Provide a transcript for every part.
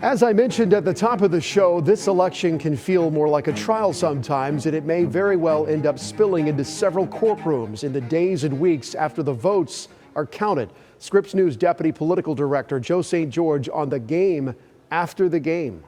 As I mentioned at the top of the show, this election can feel more like a trial sometimes, and it may very well end up spilling into several courtrooms in the days and weeks after the votes are counted. Scripps News Deputy Political Director Joe St. George on the game after the game.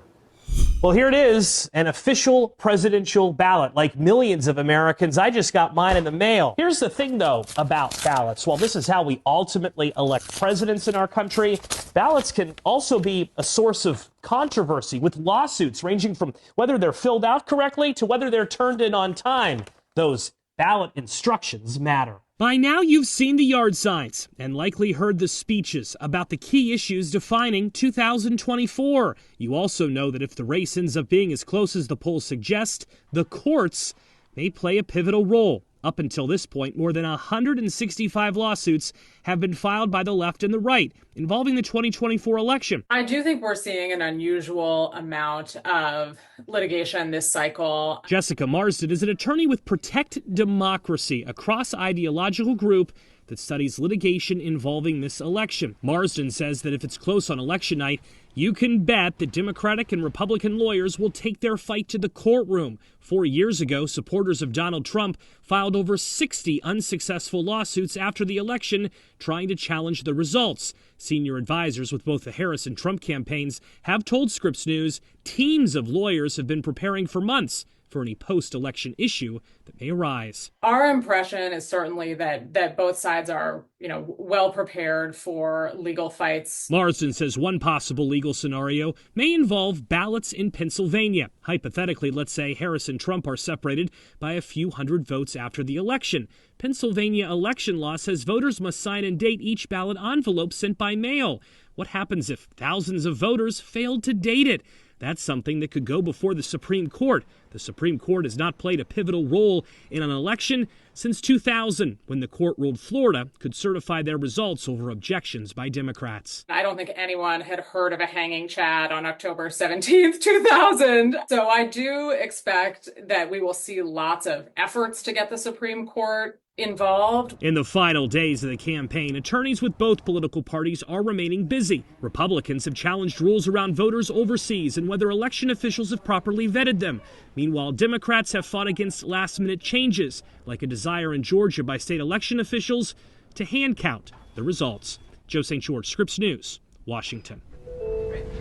Well, here it is, an official presidential ballot. Like millions of Americans, I just got mine in the mail. Here's the thing, though, about ballots. While this is how we ultimately elect presidents in our country, ballots can also be a source of controversy with lawsuits ranging from whether they're filled out correctly to whether they're turned in on time. Those ballot instructions matter. By now, you've seen the yard signs and likely heard the speeches about the key issues defining 2024. You also know that if the race ends up being as close as the polls suggest, the courts may play a pivotal role. Up until this point, more than 165 lawsuits have been filed by the left and the right involving the 2024 election. I do think we're seeing an unusual amount of litigation this cycle. Jessica Marsden is an attorney with Protect Democracy, a cross-ideological group that studies litigation involving this election. Marsden says that if it's close on election night, you can bet that Democratic and Republican lawyers will take their fight to the courtroom. 4 years ago, supporters of Donald Trump filed over 60 unsuccessful lawsuits after the election trying to challenge the results. Senior advisors with both the Harris and Trump campaigns have told Scripps News teams of lawyers have been preparing for months for any post-election issue that may arise. Our impression is certainly that both sides are, well prepared for legal fights. Marsden says one possible legal scenario may involve ballots in Pennsylvania. Hypothetically, let's say Harris and Trump are separated by a few hundred votes after the election. Pennsylvania election law says voters must sign and date each ballot envelope sent by mail. What happens if thousands of voters failed to date it? That's something that could go before the Supreme Court. The Supreme Court has not played a pivotal role in an election since 2000, when the court ruled Florida could certify their results over objections by Democrats. I don't think anyone had heard of a hanging Chad on October 17th, 2000. So I do expect that we will see lots of efforts to get the Supreme Court involved. In the final days of the campaign, attorneys with both political parties are remaining busy. Republicans have challenged rules around voters overseas and whether election officials have properly vetted them. Meanwhile, Democrats have fought against last-minute changes, like a desire in Georgia by state election officials to hand count the results. Joe St. George, Scripps News, Washington.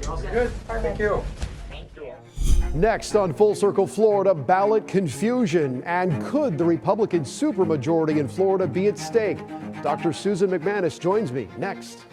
Good. Thank you. Next on Full Circle Florida, ballot confusion. And could the Republican supermajority in Florida be at stake? Dr. Susan McManus joins me next.